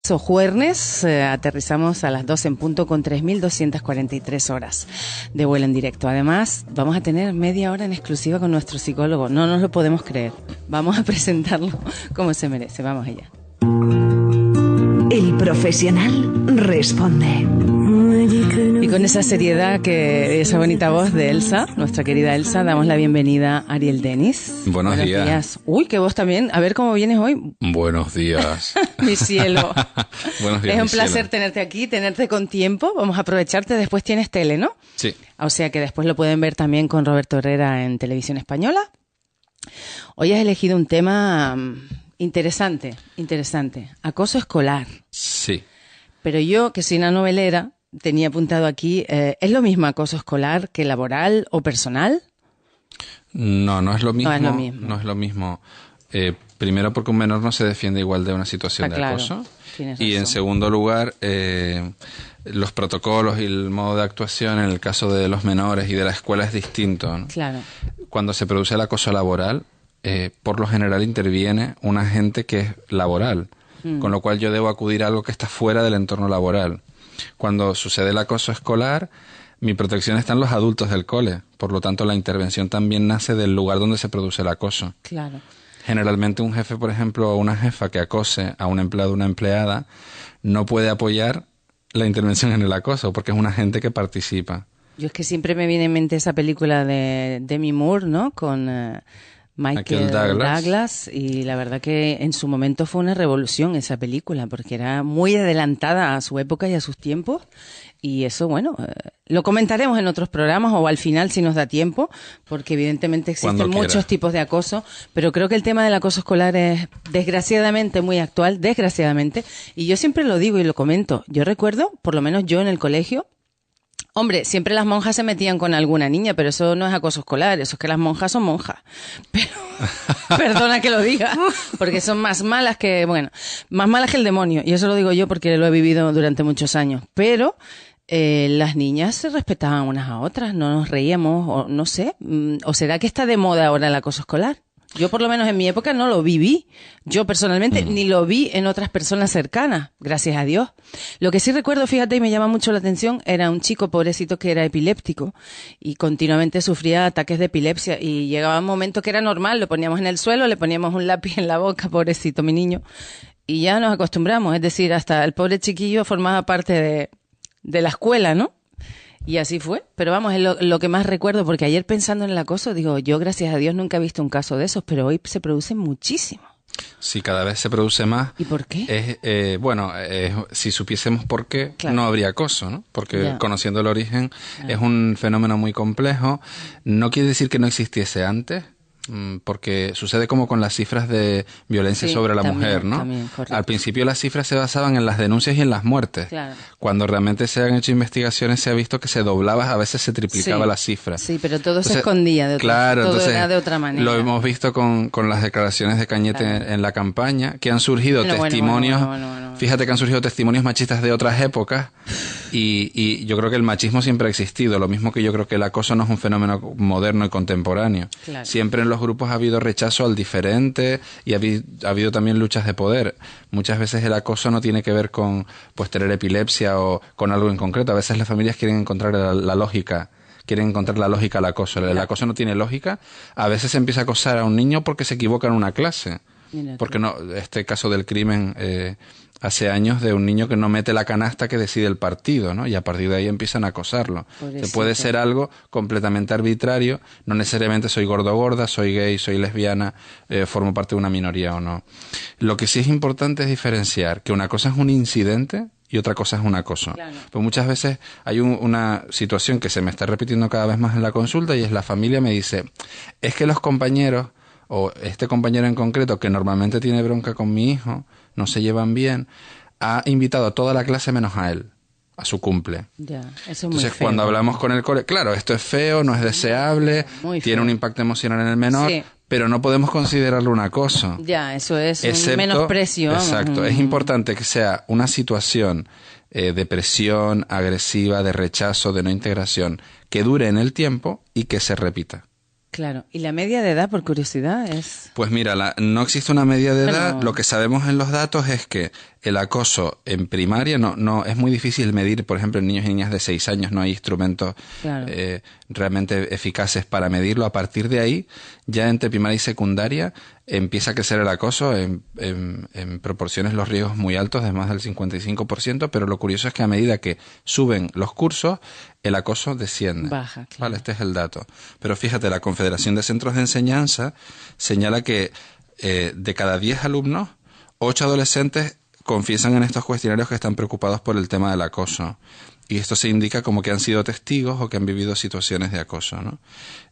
O jueves, aterrizamos a las 12 en punto con 3.243 horas de vuelo en directo. Además, vamos a tener media hora en exclusiva con nuestro psicólogo. No nos lo podemos creer. Vamos a presentarlo como se merece. Vamos allá. El profesional responde. Y con esa seriedad, esa bonita voz de Elsa, nuestra querida Elsa, damos la bienvenida a Ariel Denis. Buenos días. Uy, qué voz también. A ver cómo vienes hoy. Buenos días. Mi cielo. Buenos días, es un placer tenerte aquí, tenerte con tiempo. Vamos a aprovecharte. Después tienes tele, ¿no? Sí. O sea que después lo pueden ver también con Roberto Herrera en Televisión Española. Hoy has elegido un tema interesante. Acoso escolar. Sí. Pero yo, que soy una novelera, tenía apuntado aquí, ¿es lo mismo acoso escolar que laboral o personal? No es lo mismo. No es lo mismo. Primero porque un menor no se defiende igual de una situación de acoso. Y en segundo lugar, los protocolos y el modo de actuación en el caso de los menores y de la escuela es distinto, ¿no? Claro. Cuando se produce el acoso laboral, por lo general interviene un agente que es laboral, con lo cual yo debo acudir a algo que está fuera del entorno laboral. Cuando sucede el acoso escolar, mi protección está en los adultos del cole, por lo tanto la intervención también nace del lugar donde se produce el acoso. Claro. Generalmente un jefe, por ejemplo, o una jefa que acose a un empleado o una empleada, no puede apoyar la intervención en el acoso, porque es un agente que participa. Yo es que siempre me viene en mente esa película de Demi Moore, ¿no? Con Michael Douglas, y la verdad que en su momento fue una revolución esa película, porque era muy adelantada a su época y a sus tiempos, y eso, bueno, lo comentaremos en otros programas o al final si nos da tiempo, porque evidentemente existen muchos tipos de acoso, pero creo que el tema del acoso escolar es desgraciadamente muy actual, y yo siempre lo digo y lo comento. Yo recuerdo, por lo menos yo en el colegio, hombre, siempre las monjas se metían con alguna niña, pero eso no es acoso escolar, eso es que las monjas son monjas. Pero, perdona que lo diga, porque son más malas que el demonio. Y eso lo digo yo porque lo he vivido durante muchos años. Pero las niñas se respetaban unas a otras, no nos reíamos, o no sé. ¿O será que está de moda ahora el acoso escolar? Yo por lo menos en mi época no lo viví. Yo personalmente ni lo vi en otras personas cercanas, gracias a Dios. Lo que sí recuerdo, fíjate, y me llama mucho la atención, era un chico pobrecito que era epiléptico y continuamente sufría ataques de epilepsia y llegaba un momento que era normal, lo poníamos en el suelo, le poníamos un lápiz en la boca, pobrecito mi niño, y ya nos acostumbramos, es decir, hasta el pobre chiquillo formaba parte de la escuela, ¿no? Y así fue, pero vamos, es lo que más recuerdo, porque ayer pensando en el acoso, digo, yo gracias a Dios nunca he visto un caso de esos, pero hoy se produce muchísimo. Sí, cada vez se produce más. ¿Y por qué? Si supiésemos por qué, claro, no habría acoso, ¿no? Porque conociendo el origen es un fenómeno muy complejo. No quiere decir que no existiese antes, porque sucede como con las cifras de violencia sobre la mujer, ¿no? También, al principio las cifras se basaban en las denuncias y en las muertes. Claro. Cuando realmente se han hecho investigaciones se ha visto que se doblaba, a veces se triplicaba la cifra. Sí, pero todo se escondía de otra manera. Lo hemos visto con las declaraciones de Cañete en la campaña, que han surgido testimonios. Fíjate que han surgido testimonios machistas de otras épocas y yo creo que el machismo siempre ha existido, lo mismo que yo creo que el acoso no es un fenómeno moderno y contemporáneo. Claro. Siempre en los grupos ha habido rechazo al diferente y ha habido también luchas de poder. Muchas veces el acoso no tiene que ver con tener epilepsia o con algo en concreto. A veces las familias quieren encontrar la lógica. Quieren encontrar la lógica al acoso. El acoso no tiene lógica. A veces se empieza a acosar a un niño porque se equivoca en una clase. Porque no, este caso del crimen hace años de un niño que no mete la canasta que decide el partido, ¿no? Y a partir de ahí empiezan a acosarlo. Se puede ser algo completamente arbitrario, no necesariamente soy gordo o gorda, soy gay, soy lesbiana, formo parte de una minoría o no. Lo que sí es importante es diferenciar que una cosa es un incidente y otra cosa es un acoso. Claro. Pues muchas veces hay una situación que se me está repitiendo cada vez más en la consulta y es la familia me dice, es que los compañeros o este compañero en concreto que normalmente tiene bronca con mi hijo, no se llevan bien, ha invitado a toda la clase menos a él, a su cumple. Ya, eso es Entonces, muy feo. cuando hablamos con el cole, claro, esto es feo, no es deseable, tiene un impacto emocional en el menor, pero no podemos considerarlo un acoso. Ya, eso es un menosprecio. Exacto, es importante que sea una situación de presión agresiva, de rechazo, de no integración, que dure en el tiempo y que se repita. Claro. ¿Y la media de edad, por curiosidad, es...? Pues mira, no existe una media de edad. Bueno, lo que sabemos en los datos es que el acoso en primaria no es muy difícil medir. Por ejemplo, en niños y niñas de 6 años no hay instrumentos claro. realmente eficaces para medirlo. A partir de ahí, ya entre primaria y secundaria, empieza a crecer el acoso en proporciones, los riesgos muy altos, de más del 55%, pero lo curioso es que a medida que suben los cursos, el acoso desciende. Baja, claro. Vale, este es el dato. Pero fíjate, la Confederación de Centros de Enseñanza señala que de cada 10 alumnos, 8 adolescentes confiesan en estos cuestionarios que están preocupados por el tema del acoso. Y esto se indica como que han sido testigos o que han vivido situaciones de acoso, ¿no?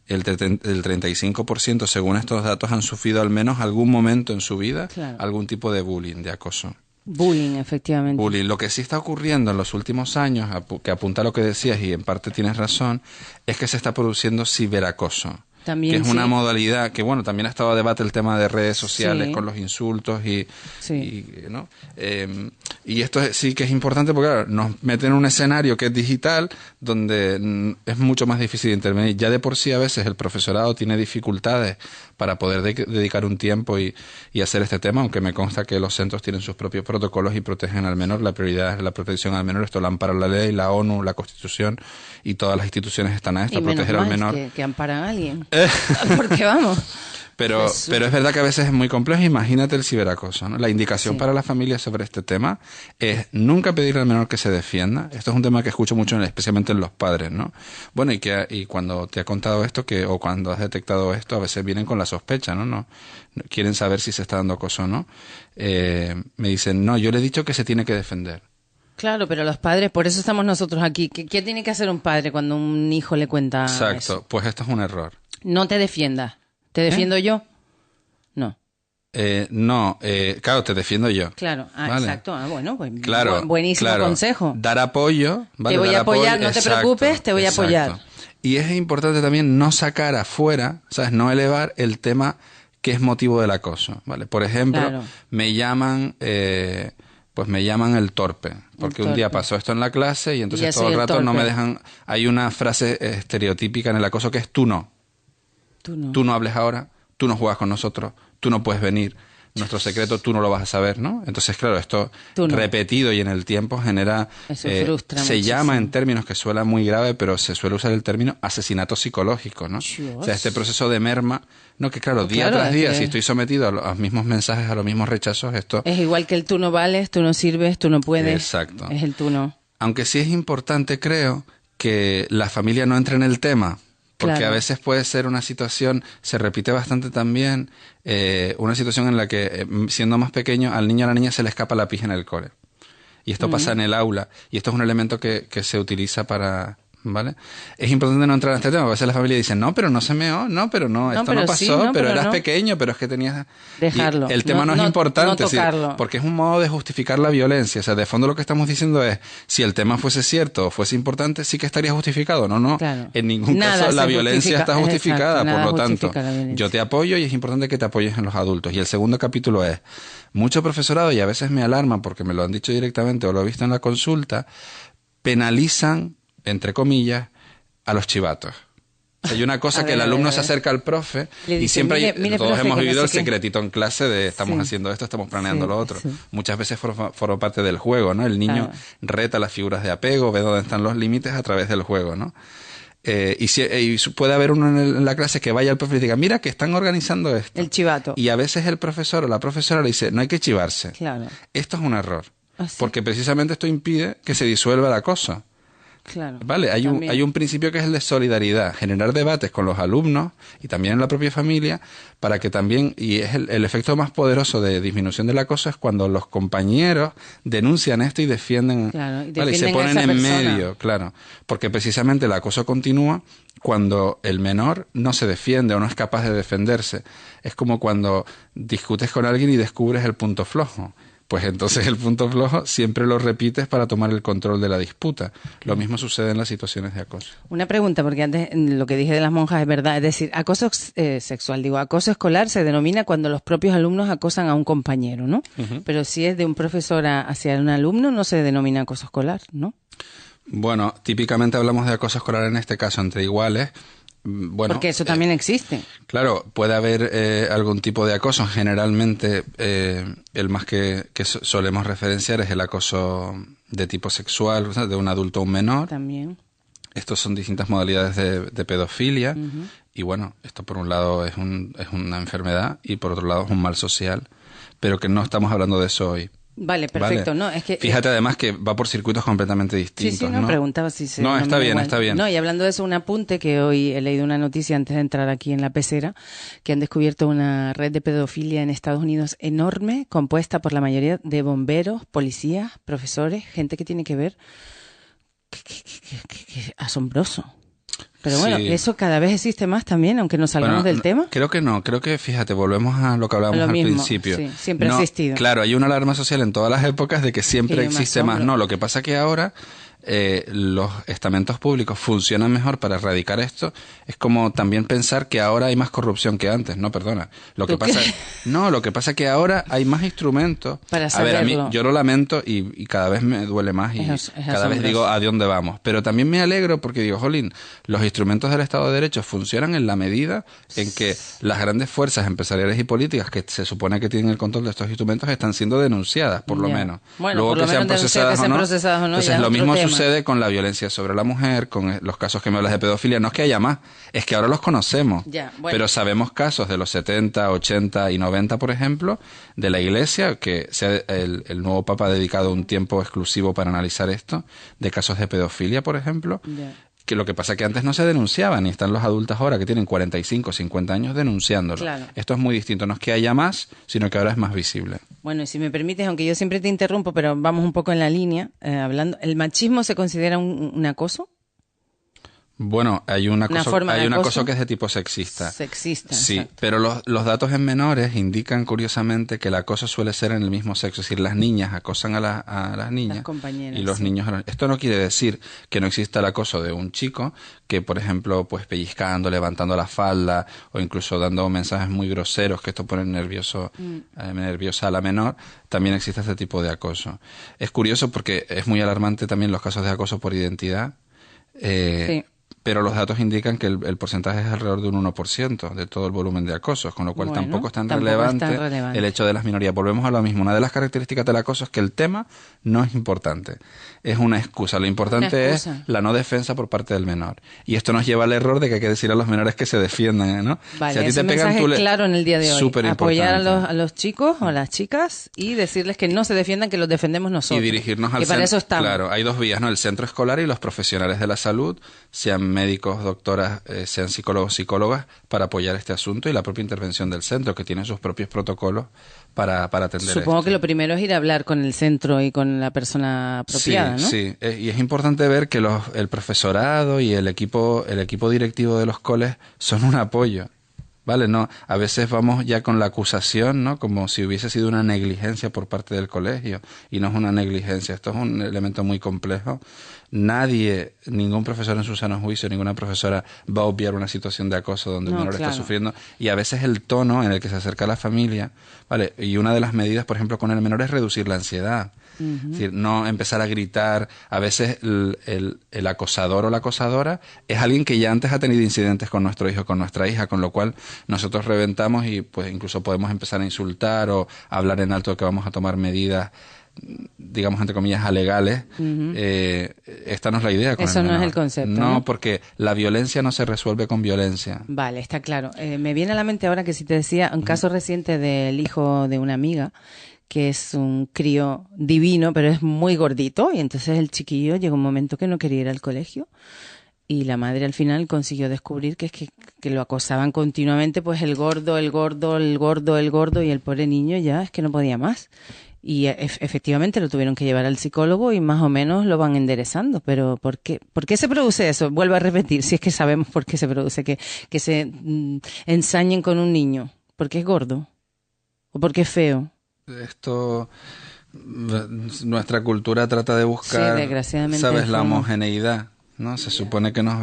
El 35%, según estos datos, han sufrido al menos algún momento en su vida algún tipo de bullying, de acoso. Bullying, efectivamente. Bullying. Lo que sí está ocurriendo en los últimos años, que apunta a lo que decías y en parte tienes razón, es que se está produciendo ciberacoso. También, que es una modalidad que, bueno, también ha estado a debate el tema de redes sociales con los insultos y ¿no? Y esto sí que es importante porque, claro, nos meten en un escenario que es digital donde es mucho más difícil de intervenir. Ya de por sí a veces el profesorado tiene dificultades para poder dedicar un tiempo y hacer este tema, aunque me consta que los centros tienen sus propios protocolos y protegen al menor. La prioridad es la protección al menor. Esto lo ampara la ley, la ONU, la Constitución y todas las instituciones están a esto, a proteger al menor. Que amparan a alguien. Porque vamos. Pero es verdad que a veces es muy complejo. Imagínate el ciberacoso, ¿no? La indicación para las familias sobre este tema es nunca pedirle al menor que se defienda. Esto es un tema que escucho mucho, especialmente en los padres, ¿no? Bueno, y cuando te ha contado esto o cuando has detectado esto, a veces vienen con la sospecha, ¿no? Quieren saber si se está dando acoso o no. Me dicen, no, yo le he dicho que se tiene que defender. Claro, pero los padres, por eso estamos nosotros aquí. ¿Qué tiene que hacer un padre cuando un hijo le cuenta Exacto, eso? Pues esto es un error. No te defiendas. ¿Te defiendo yo? No. Claro, te defiendo yo. Claro, ¿vale? Exacto. Bueno, pues claro, buenísimo consejo. Dar apoyo. ¿vale? Te voy a apoyar, no te preocupes, te voy a apoyar. Y es importante también no sacar afuera, ¿sabes? No elevar el tema que es motivo del acoso, ¿vale? Por ejemplo, me llaman el torpe, porque un día pasó esto en la clase y entonces todo el rato no me dejan. Hay una frase estereotípica en el acoso que es tú no. Tú no hables ahora, tú no juegas con nosotros, tú no puedes venir, nuestro secreto tú no lo vas a saber, ¿no? Entonces, claro, esto repetido y en el tiempo genera... Eso frustra se muchísimo. llama en términos que suena muy grave, pero se suele usar el término asesinato psicológico, ¿no? Dios. O sea, este proceso de merma, no, que claro, día tras día, si estoy sometido a los mismos mensajes, a los mismos rechazos, esto... Es igual que el tú no vales, tú no sirves, tú no puedes. Exacto. Es el tú no. Aunque sí es importante, creo, que la familia no entre en el tema, porque a veces puede ser una situación, se repite bastante también, una situación en la que, siendo más pequeño, al niño o a la niña se le escapa la pija en el cole. Y esto pasa en el aula. Y esto es un elemento que se utiliza para... ¿Vale? Es importante no entrar en este tema. A veces la familia dice, no, pero no se meó, no, pero no, esto no pasó, pero eras pequeño, pero es que tenías... Dejarlo. Y el tema no es importante, no tocarlo. porque es un modo de justificar la violencia. O sea, de fondo lo que estamos diciendo es, si el tema fuese cierto o fuese importante, sí que estaría justificado. No. Claro. En ningún caso la violencia está justificada. Por lo tanto, yo te apoyo y es importante que te apoyes en los adultos. Y el segundo capítulo es, mucho profesorado, y a veces me alarma porque me lo han dicho directamente o lo he visto en la consulta, penalizan, entre comillas, a los chivatos. O sea, hay una cosa que el alumno se acerca al profe y dice, siempre mire, todos hemos vivido el secretito en clase de estamos haciendo esto, estamos planeando lo otro. Muchas veces forma parte del juego, ¿no? El niño reta las figuras de apego, ve dónde están los límites a través del juego, ¿no? Y puede haber uno en la clase que vaya al profe y diga, mira que están organizando esto. El chivato. Y a veces el profesor o la profesora le dice, no hay que chivarse. Claro. Esto es un error. Porque precisamente esto impide que se disuelva la cosa. Claro. Vale, hay un principio que es el de solidaridad, generar debates con los alumnos y también en la propia familia para que también, y es el efecto más poderoso de disminución del acoso es cuando los compañeros denuncian esto y defienden, y se ponen en medio, porque precisamente el acoso continúa cuando el menor no se defiende o no es capaz de defenderse. Es como cuando discutes con alguien y descubres el punto flojo. Pues entonces el punto flojo siempre lo repites para tomar el control de la disputa. Lo mismo sucede en las situaciones de acoso. Una pregunta, porque antes lo que dije de las monjas es verdad. Es decir, acoso sexual, acoso escolar se denomina cuando los propios alumnos acosan a un compañero, ¿no? Pero si es de un profesor hacia un alumno, no se denomina acoso escolar, ¿no? Bueno, típicamente hablamos de acoso escolar en este caso entre iguales, Bueno, porque eso también existe. Claro, puede haber algún tipo de acoso. Generalmente, el más que solemos referenciar es el acoso de tipo sexual, o sea, de un adulto a un menor. También. Estos son distintas modalidades de pedofilia. Y bueno, esto por un lado es una enfermedad y por otro lado es un mal social, pero que no estamos hablando de eso hoy. Vale, perfecto. Vale. No, es que fíjate además que va por circuitos completamente distintos. Sí, no, preguntaba si se... No, está bien, igual. Está bien. No, y hablando de eso, un apunte que hoy he leído una noticia antes de entrar aquí en la pecera, que han descubierto una red de pedofilia en Estados Unidos enorme, compuesta por la mayoría de bomberos, policías, profesores, gente que tiene que ver... Qué asombroso. Pero bueno, sí. Eso cada vez existe más también, aunque no salgamos del tema. Creo que no, creo que, fíjate, volvemos a lo que hablábamos al principio. Sí, siempre ha existido. Claro, hay una alarma social en todas las épocas de que siempre existe más. No, lo que pasa que ahora los estamentos públicos funcionan mejor para erradicar esto. Es como también pensar que ahora hay más corrupción que antes. No, perdona. Lo que pasa es que ahora hay más instrumentos. Para saberlo. A ver, a mí yo lo lamento y cada vez me duele más y cada vez digo a dónde vamos. Pero también me alegro porque digo, jolín, los instrumentos del Estado de Derecho funcionan en la medida en que las grandes fuerzas empresariales y políticas que se supone que tienen el control de estos instrumentos están siendo denunciadas, por lo menos. Bueno, luego por que lo sean menos procesadas o no. Entonces lo mismo tema. Sucede con la violencia sobre la mujer, con los casos que me hablas de pedofilia. No es que haya más, es que ahora los conocemos. Pero sabemos casos de los 70, 80 y 90, por ejemplo, de la Iglesia, que el nuevo Papa ha dedicado un tiempo exclusivo para analizar esto, de casos de pedofilia, por ejemplo. Que lo que pasa es que antes no se denunciaban y están los adultos ahora que tienen 45, 50 años denunciándolo. Claro. Esto es muy distinto, no es que haya más, sino que ahora es más visible. Bueno, y si me permites, aunque yo siempre te interrumpo, pero vamos un poco en la línea, hablando, ¿el machismo se considera un acoso? Bueno, hay un acoso que es de tipo sexista. Sexista, sí, exacto. Pero los datos en menores indican curiosamente que el acoso suele ser en el mismo sexo, es decir, las niñas acosan a las niñas y los niños. Esto no quiere decir que no exista el acoso de un chico que, por ejemplo, pues pellizcando, levantando la falda o incluso dando mensajes muy groseros que esto pone nerviosa a la menor. También existe este tipo de acoso. Es curioso porque es muy alarmante también los casos de acoso por identidad. Sí. Pero los datos indican que el porcentaje es alrededor de un 1% de todo el volumen de acosos, con lo cual tampoco es tan relevante el hecho de las minorías. Volvemos a lo mismo. Una de las características del acoso es que el tema no es importante. Es una excusa. Lo importante es la no defensa por parte del menor. Y esto nos lleva al error de que hay que decir a los menores que se defiendan, ¿no? Vale, si a ti te pegan, mensaje claro en el día de hoy. Apoyar a los chicos o a las chicas y decirles que no se defiendan, que los defendemos nosotros. Y dirigirnos al centro. Para eso estamos. Claro, hay dos vías, ¿no? El centro escolar y los profesionales de la salud, sean médicos, doctoras, sean psicólogos, psicólogas, para apoyar este asunto y la propia intervención del centro, que tiene sus propios protocolos para atender Supongo esto. Que lo primero es ir a hablar con el centro y con la persona apropiada, ¿no? Sí, y es importante ver que el profesorado y el equipo directivo de los coles son un apoyo. Vale, no, a veces vamos ya con la acusación, ¿no? Como si hubiese sido una negligencia por parte del colegio, y no es una negligencia, esto es un elemento muy complejo. Ningún profesor en su sano juicio, ninguna profesora va a obviar una situación de acoso donde un menor está sufriendo, y a veces el tono en el que se acerca a la familia, vale, y una de las medidas, por ejemplo, con el menor es reducir la ansiedad. Es decir, no empezar a gritar. A veces el acosador o la acosadora es alguien que ya antes ha tenido incidentes con nuestro hijo, con nuestra hija, con lo cual nosotros reventamos y pues incluso podemos empezar a insultar o hablar en alto de que vamos a tomar medidas, digamos entre comillas, alegales. Esta no es la idea con eso el menor. No es el concepto. No, porque la violencia no se resuelve con violencia. Vale, está claro. Me viene a la mente ahora que si te decía un caso reciente del hijo de una amiga, que es un crío divino, pero es muy gordito, y entonces el chiquillo llegó un momento que no quería ir al colegio, y la madre al final consiguió descubrir que es que lo acosaban continuamente, pues el gordo, y el pobre niño ya es que no podía más. Y efectivamente lo tuvieron que llevar al psicólogo y más o menos lo van enderezando. Pero ¿por qué se produce eso? Vuelvo a repetir, si es que sabemos por qué se produce, que se ensañen con un niño. ¿Porque es gordo? ¿O porque es feo? Esto, nuestra cultura trata de buscar, ¿sabes? La homogeneidad, ¿no? Se supone que nos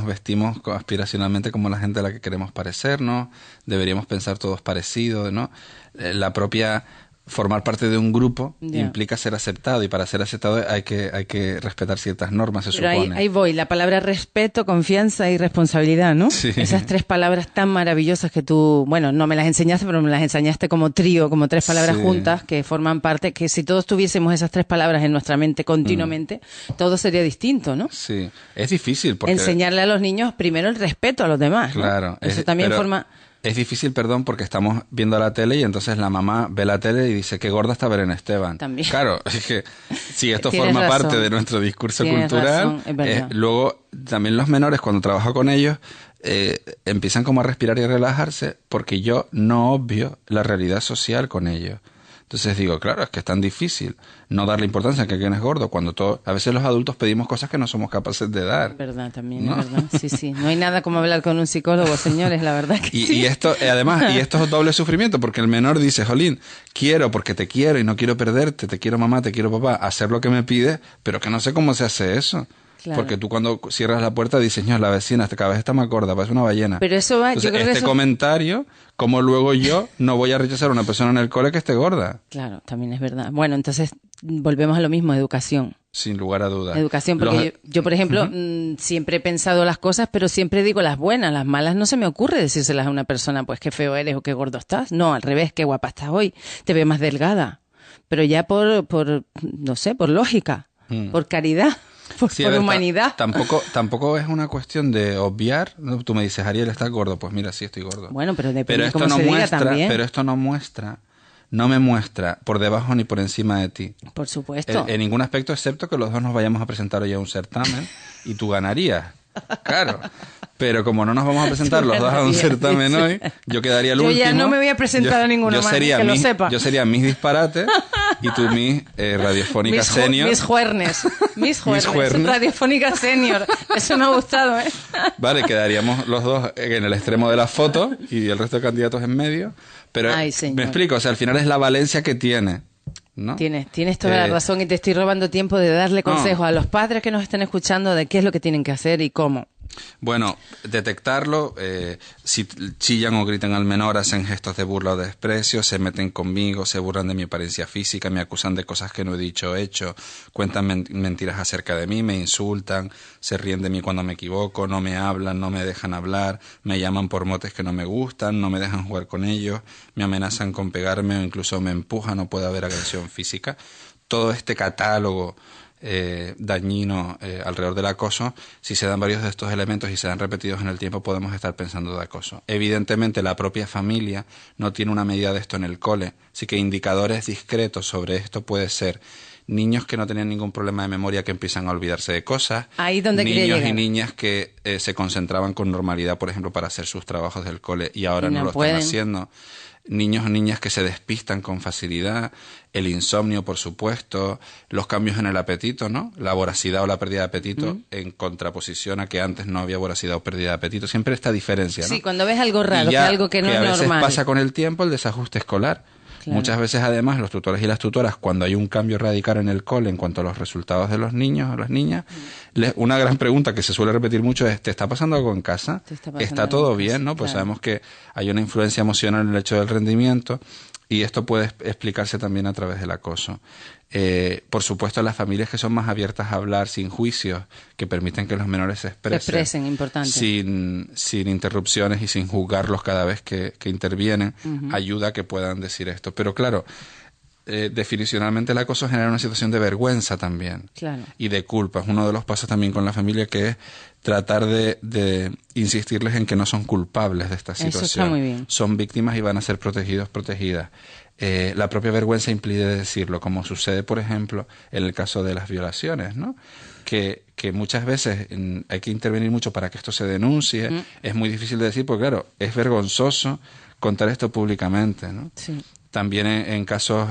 vestimos aspiracionalmente como la gente a la que queremos parecernos, deberíamos pensar todos parecidos, ¿no? La propia formar parte de un grupo implica ser aceptado, y para ser aceptado hay que respetar ciertas normas, se supone. Ahí voy, la palabra respeto, confianza y responsabilidad, ¿no? Sí. Esas 3 palabras tan maravillosas que tú, bueno, no me las enseñaste, pero me las enseñaste como trío, como 3 palabras juntas que forman parte, que si todos tuviésemos esas 3 palabras en nuestra mente continuamente, todo sería distinto, ¿no? Sí, es difícil porque... Enseñarle a los niños primero el respeto a los demás, ¿no? Claro. Eso también forma... Es difícil, perdón, porque estamos viendo la tele y entonces la mamá ve la tele y dice qué gorda está Belén Esteban. También. Claro, es que si esto Tienes forma razón. parte de nuestro discurso Tienes cultural, razón, es verdad. luego también los menores, cuando trabajo con ellos, empiezan como a respirar y a relajarse porque yo no obvio la realidad social con ellos. Entonces digo, claro, es que es tan difícil no darle importancia a que alguien es gordo cuando a veces los adultos pedimos cosas que no somos capaces de dar. Es verdad, también, ¿no? es verdad. Sí. No hay nada como hablar con un psicólogo, señores, la verdad que sí. Y esto, además, y esto es doble sufrimiento, porque el menor dice, jolín, quiero porque te quiero y no quiero perderte, te quiero mamá, te quiero papá, hacer lo que me pides, pero que no sé cómo se hace eso. Claro. Porque tú cuando cierras la puerta dices, no, la vecina cada vez está más gorda, parece una ballena. Pero eso va, Entonces, yo creo que este eso... comentario, como luego yo no voy a rechazar a una persona en el cole que esté gorda. Claro, también es verdad. Bueno, entonces volvemos a lo mismo, educación. Sin lugar a dudas. Educación, porque yo, por ejemplo, siempre he pensado las cosas, pero siempre digo las buenas, las malas no se me ocurre decírselas a una persona, pues qué feo eres o qué gordo estás. No, al revés, qué guapa estás hoy, te veo más delgada. Pero ya por no sé, por lógica, por caridad. Por humanidad. Tampoco es una cuestión de obviar. ¿No? Tú me dices, Ariel, ¿estás gordo? Pues mira, sí estoy gordo. Bueno, pero depende de esto cómo no se muestra, diga también. Pero esto no me muestra por debajo ni por encima de ti. Por supuesto. En ningún aspecto, excepto que los dos nos vayamos a presentar hoy a un certamen y tú ganarías. Claro. Pero como no nos vamos a presentar los dos a un certamen hoy, yo quedaría el último. Yo ya no me voy a presentar a ninguno más, que lo sepa. Yo sería Miss Disparate y tú Miss Radiofónica Senior. Miss Juernes, Radiofónica Senior. Eso me ha gustado, ¿eh? Vale, quedaríamos los dos en el extremo de la foto y el resto de candidatos en medio. Pero Ay, señor. Me explico, o sea, al final es la valencia que tiene, ¿no? Tienes toda la razón y te estoy robando tiempo de darle consejos a los padres que nos estén escuchando de qué es lo que tienen que hacer y cómo. Bueno, detectarlo, si chillan o gritan al menor, hacen gestos de burla o de desprecio, se meten conmigo, se burlan de mi apariencia física, me acusan de cosas que no he dicho o hecho, cuentan mentiras acerca de mí, me insultan, se ríen de mí cuando me equivoco, no me hablan, no me dejan hablar, me llaman por motes que no me gustan, no me dejan jugar con ellos, me amenazan con pegarme o incluso me empujan, no puede haber agresión física. Todo este catálogo dañino alrededor del acoso, si se dan varios de estos elementos y se dan repetidos en el tiempo, podemos estar pensando de acoso. Evidentemente la propia familia no tiene una medida de esto en el cole, así que indicadores discretos sobre esto puede ser niños que no tenían ningún problema de memoria que empiezan a olvidarse de cosas, ahí donde niños y niñas que se concentraban con normalidad, por ejemplo, para hacer sus trabajos del cole y ahora no lo están haciendo. Niños o niñas que se despistan con facilidad, el insomnio, por supuesto, los cambios en el apetito, ¿no? La voracidad o la pérdida de apetito en contraposición a que antes no había voracidad o pérdida de apetito. Siempre esta diferencia, ¿no? Sí, cuando ves algo raro, que algo que no es normal. Que a veces pasa con el tiempo el desajuste escolar. Claro. Muchas veces, además, los tutores y las tutoras, cuando hay un cambio radical en el cole en cuanto a los resultados de los niños o las niñas, una gran pregunta que se suele repetir mucho es, ¿te está pasando algo en casa? ¿Está todo bien? ¿No? Pues sabemos que hay una influencia emocional en el hecho del rendimiento y esto puede explicarse también a través del acoso. Por supuesto, las familias que son más abiertas a hablar sin juicios, que permiten que los menores se expresen importante. Sin interrupciones y sin juzgarlos cada vez que intervienen, ayuda a que puedan decir esto. Pero claro, definicionalmente el acoso genera una situación de vergüenza también, claro, y de culpa. Es uno de los pasos también con la familia, que es tratar de insistirles en que no son culpables de esta situación. Eso está muy bien. Son víctimas y van a ser protegidos, protegidas. La propia vergüenza impide decirlo, como sucede, por ejemplo, en el caso de las violaciones, ¿no? Que muchas veces hay que intervenir mucho para que esto se denuncie. Es muy difícil de decir, porque claro, es vergonzoso contar esto públicamente, ¿no? Sí. También en casos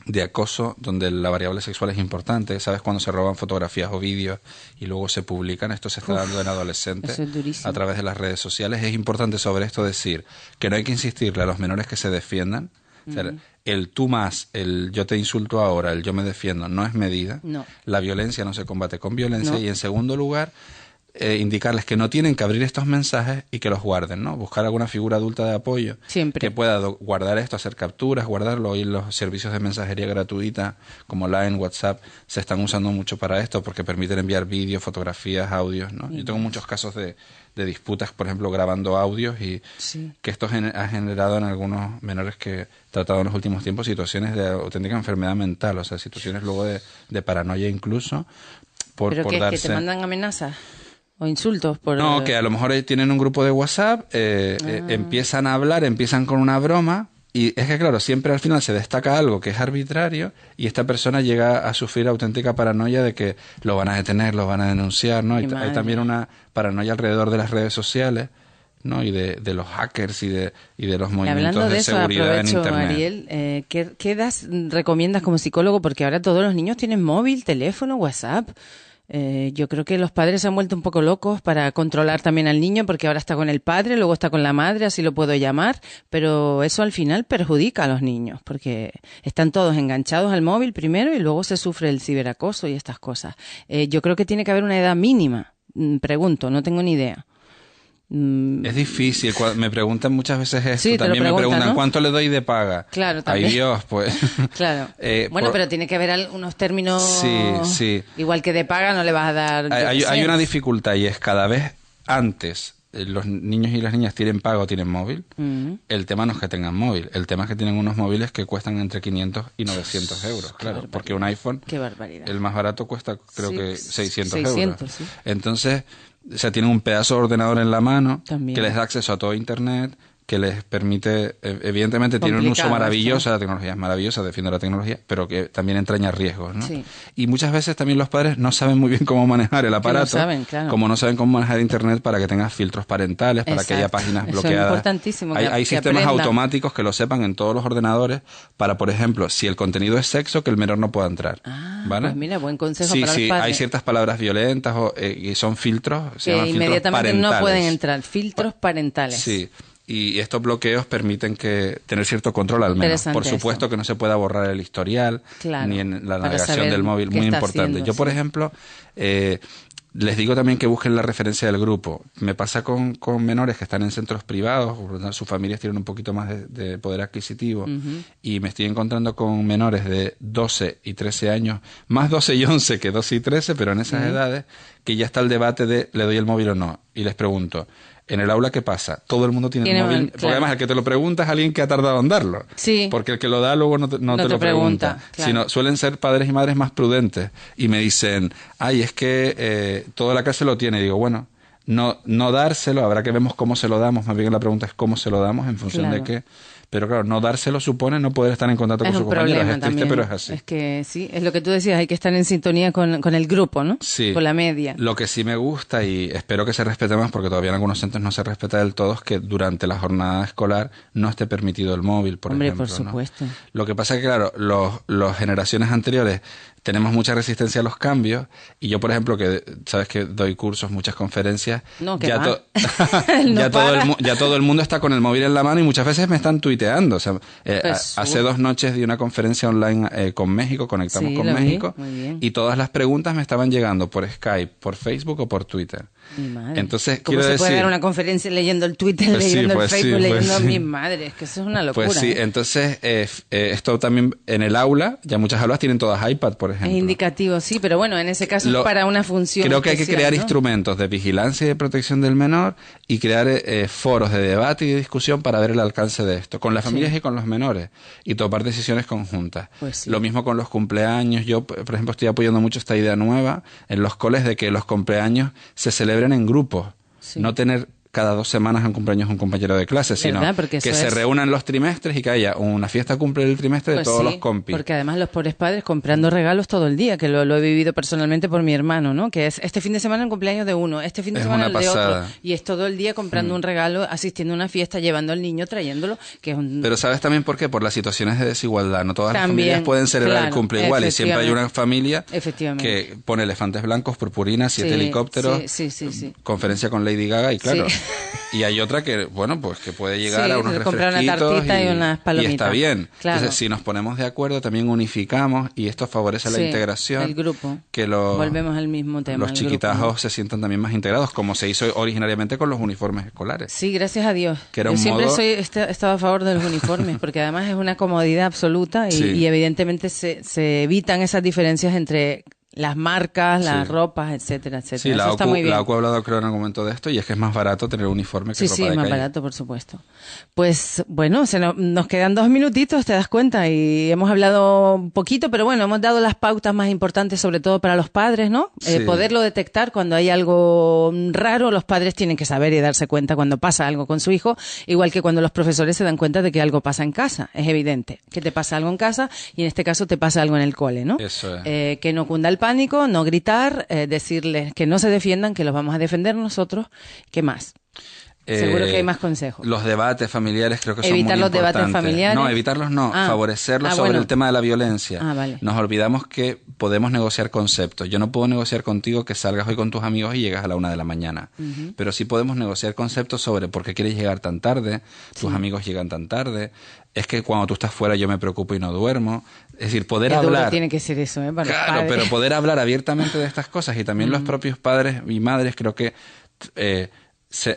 de acoso, donde la variable sexual es importante, ¿sabes? Cuando se roban fotografías o vídeos y luego se publican, esto se está dando en adolescentes a través de las redes sociales. Es importante sobre esto decir que no hay que insistirle a los menores que se defiendan. O sea, el tú más, el yo te insulto ahora, el yo me defiendo, no es medida. No. La violencia no se combate con violencia. No. Y en segundo lugar, indicarles que no tienen que abrir estos mensajes y que los guarden, ¿no? Buscar alguna figura adulta de apoyo siempre que pueda guardar esto, hacer capturas, guardarlo. Hoy los servicios de mensajería gratuita como Line, WhatsApp se están usando mucho para esto porque permiten enviar vídeos, fotografías, audios, ¿no? Yo tengo muchos casos de disputas, por ejemplo, grabando audios y que esto ha generado en algunos menores que he tratado en los últimos tiempos situaciones de auténtica enfermedad mental, o sea, situaciones luego de paranoia incluso por darse... ¿Que te mandan amenazas? ¿O insultos? No, que a lo mejor tienen un grupo de WhatsApp, empiezan a hablar, empiezan con una broma, y es que claro, siempre al final se destaca algo que es arbitrario, y esta persona llega a sufrir auténtica paranoia de que lo van a detener, lo van a denunciar, ¿no? Hay también una paranoia alrededor de las redes sociales, ¿no? Y de los hackers y de los movimientos de seguridad en Internet. Ariel, ¿qué edad recomiendas como psicólogo? Porque ahora todos los niños tienen móvil, teléfono, WhatsApp. Yo creo que los padres se han vuelto un poco locos para controlar también al niño, porque ahora está con el padre, luego está con la madre, así lo puedo llamar, pero eso al final perjudica a los niños, porque están todos enganchados al móvil primero y luego se sufre el ciberacoso y estas cosas. Yo creo que tiene que haber una edad mínima, pregunto, no tengo ni idea. Es difícil, me preguntan muchas veces esto, sí, también me preguntan, ¿no? ¿Cuánto le doy de paga? Claro, también. Ay Dios, pues. Claro. Pero tiene que haber unos términos. Sí. Igual que de paga no le vas a dar. Hay una dificultad y es cada vez antes los niños y las niñas tienen paga o tienen móvil. El tema no es que tengan móvil, el tema es que tienen unos móviles que cuestan entre 500 y 900 euros, claro, porque un iPhone, qué barbaridad, el más barato cuesta creo que 600 euros. Sí. Entonces, o sea, tienen un pedazo de ordenador en la mano también, que les da acceso a todo Internet, que les permite, evidentemente tiene un uso maravilloso, la tecnología es maravillosa, defiendo la tecnología, pero que también entraña riesgos, ¿no? Sí. Y muchas veces también los padres no saben muy bien cómo manejar el aparato, claro, como no saben cómo manejar Internet para que tenga filtros parentales, para que haya páginas bloqueadas. Eso es importantísimo. Hay sistemas automáticos que lo sepan en todos los ordenadores para, por ejemplo, si el contenido es sexo, que el menor no pueda entrar. ¿Vale? Pues mira, buen consejo para los padres. Hay ciertas palabras violentas y son filtros, se llaman filtros inmediatamente parentales. No pueden entrar, filtros parentales. Sí. Y estos bloqueos permiten tener cierto control al menos. Por supuesto que no se pueda borrar el historial, ni en la navegación del móvil, muy importante. Yo, por ejemplo, les digo también que busquen la referencia del grupo. Me pasa con menores que están en centros privados, sus familias tienen un poquito más de poder adquisitivo, y me estoy encontrando con menores de 12 y 13 años, más 12 y 11 que 12 y 13, pero en esas edades, que ya está el debate de ¿le doy el móvil o no? Y les pregunto, ¿en el aula qué pasa? Todo el mundo tiene el móvil. Claro. Porque además el que te lo pregunta es alguien que ha tardado en darlo. Sí. Porque el que lo da luego no te lo pregunta. Claro. Sino suelen ser padres y madres más prudentes. Y me dicen, es que toda la clase lo tiene. Y digo, bueno, no dárselo, habrá que vemos cómo se lo damos. Más bien la pregunta es cómo se lo damos en función de qué. Pero claro, no dárselo supone no poder estar en contacto con sus compañeros. Es triste, pero es así. Es que sí, es lo que tú decías, hay que estar en sintonía con el grupo, ¿no? Sí. Con la media. Lo que sí me gusta, y espero que se respete más, porque todavía en algunos centros no se respeta del todo, es que durante la jornada escolar no esté permitido el móvil, por ejemplo. Por supuesto. ¿No? Lo que pasa es que, claro, las generaciones anteriores tenemos mucha resistencia a los cambios, y yo, por ejemplo, que sabes que doy cursos, muchas conferencias, ya todo el mundo está con el móvil en la mano y muchas veces me están tuiteando. O sea, hace 2 noches di una conferencia online con México, conectamos con México, y todas las preguntas me estaban llegando por Skype, por Facebook o por Twitter. Mi madre. Entonces, ¿cómo se puede dar una conferencia leyendo el Twitter, leyendo el Facebook, leyendo mi madre? Es que eso es una locura. Pues sí, entonces esto también en el aula, ya muchas aulas tienen todas iPad, por ejemplo. Es indicativo, sí, pero bueno, en ese caso es para una función creo que especial, hay que crear ¿no? instrumentos de vigilancia y de protección del menor y crear foros de debate y de discusión para ver el alcance de esto, con las familias y con los menores, y tomar decisiones conjuntas. Pues sí. Lo mismo con los cumpleaños. Yo, por ejemplo, estoy apoyando mucho esta idea nueva en los coles de que los cumpleaños se celebren en grupos. Sí. No tener cada 2 semanas un cumpleaños un compañero de clase, sino que se reúnan los trimestres y que haya una fiesta cumple del trimestre de todos los compis. Porque además los pobres padres comprando regalos todo el día, que lo he vivido personalmente por mi hermano, ¿no? Que es este fin de semana el cumpleaños de uno, este fin de semana el de otro, y es todo el día comprando un regalo, asistiendo a una fiesta, llevando al niño, trayéndolo, que es un... Pero ¿sabes también por qué? Por las situaciones de desigualdad. No todas las familias pueden celebrar el cumple igual, y siempre hay una familia que pone elefantes blancos, purpurinas, 7 helicópteros, sí. conferencia con Lady Gaga, y claro, Y hay otra que, bueno, pues que puede llegar a unos comprar refresquitos una tartita y unas palomitas. Y está bien. Claro. Entonces, si nos ponemos de acuerdo, también unificamos y esto favorece la integración. El grupo. Que volvemos al mismo tema. Los chiquitajos, ¿no?, se sientan también más integrados, como se hizo originariamente con los uniformes escolares. Sí, gracias a Dios. Que era Yo siempre he estado a favor de los uniformes, porque además es una comodidad absoluta y evidentemente se evitan esas diferencias entre las marcas, las ropas, etcétera, etcétera. Sí, Eso está muy bien. La OCU ha hablado, creo, en algún momento de esto, y es que es más barato tener uniforme que ropa de calle. Sí, más barato, por supuesto. Pues, bueno, nos quedan 2 minutitos, te das cuenta, y hemos hablado un poquito, pero bueno, hemos dado las pautas más importantes, sobre todo para los padres, ¿no? Poderlo detectar cuando hay algo raro, los padres tienen que saber y darse cuenta cuando pasa algo con su hijo, igual que cuando los profesores se dan cuenta de que algo pasa en casa. Es evidente que te pasa algo en casa, y en este caso te pasa algo en el cole, ¿no? Eso es. Que no cunda el pánico, no gritar, decirles que no se defiendan, que los vamos a defender nosotros. ¿Qué más? Seguro que hay más consejos. Los debates familiares creo que son muy importantes. Evitar los debates familiares. No, evitarlos no, favorecerlos sobre el tema de la violencia. Vale. Nos olvidamos que podemos negociar conceptos. Yo no puedo negociar contigo que salgas hoy con tus amigos y llegas a la 1 de la mañana. Pero sí podemos negociar conceptos sobre por qué quieres llegar tan tarde, tus amigos llegan tan tarde, es que cuando tú estás fuera yo me preocupo y no duermo. Es decir, poder hablar... Duro tiene que ser eso, para claro, los padres. pero poder hablar abiertamente de estas cosas, y también los propios padres y madres creo que...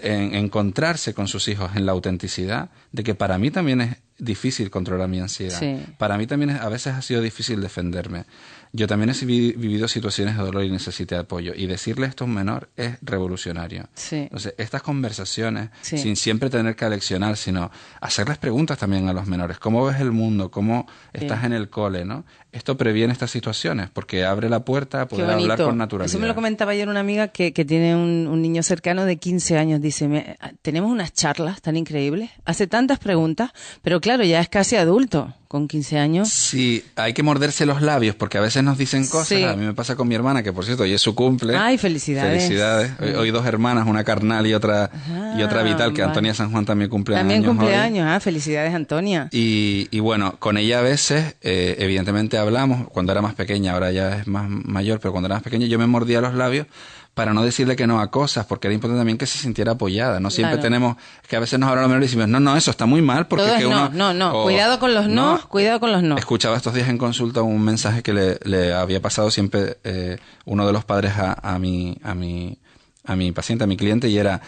encontrarse con sus hijos en la autenticidad de que para mí también es difícil controlar mi ansiedad. Para mí también a veces ha sido difícil defenderme. Yo también he vivido situaciones de dolor y necesité apoyo. Y decirle esto a un menor es revolucionario. Entonces, estas conversaciones, sin siempre tener que aleccionar, sino hacerles preguntas también a los menores. ¿Cómo ves el mundo? ¿Cómo estás en el cole? ¿No? Esto previene estas situaciones porque abre la puerta a poder hablar con naturalidad. Eso me lo comentaba ayer una amiga que tiene un niño cercano de 15 años. Dice, tenemos unas charlas tan increíbles, hace tantas preguntas, pero claro, ya es casi adulto. Con 15 años. Sí, hay que morderse los labios porque a veces nos dicen cosas. A mí me pasa con mi hermana, que por cierto, hoy es su cumple. ¡Ay, felicidades! Felicidades. Hoy 2 hermanas, una carnal y otra vital, que Antonia San Juan también cumple años. También cumpleaños, felicidades, Antonia. Y bueno, con ella a veces, evidentemente hablamos, cuando era más pequeña, ahora ya es más mayor, pero cuando era más pequeña yo me mordía los labios para no decirle que no a cosas, porque era importante también que se sintiera apoyada. No siempre tenemos, que a veces nos hablan los menores y decimos, no, eso está muy mal, porque que uno... No, cuidado con los no, cuidado con los no. Escuchaba estos días en consulta un mensaje que le había pasado siempre uno de los padres a mi paciente, a mi cliente, y era,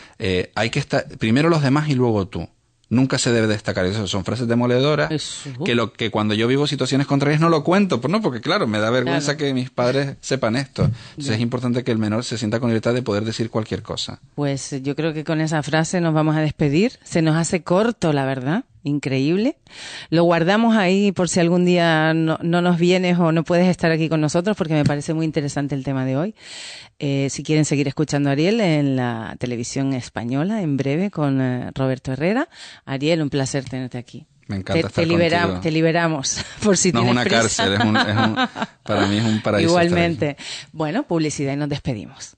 hay que estar, primero los demás y luego tú. Nunca se debe destacar. Eso son frases demoledoras que cuando yo vivo situaciones contrarias no lo cuento, porque claro, me da vergüenza que mis padres sepan esto. Entonces es importante que el menor se sienta con libertad de poder decir cualquier cosa. Pues yo creo que con esa frase nos vamos a despedir. Se nos hace corto, la verdad. Increíble. Lo guardamos ahí por si algún día no nos vienes o no puedes estar aquí con nosotros, porque me parece muy interesante el tema de hoy. Si quieren seguir escuchando a Ariel en la televisión española, en breve, con Roberto Herrera. Ariel, un placer tenerte aquí. Me encanta estar contigo. Te liberamos, por si tienes prisa. No es una cárcel, para mí es un paraíso. Igualmente. Bueno, publicidad y nos despedimos.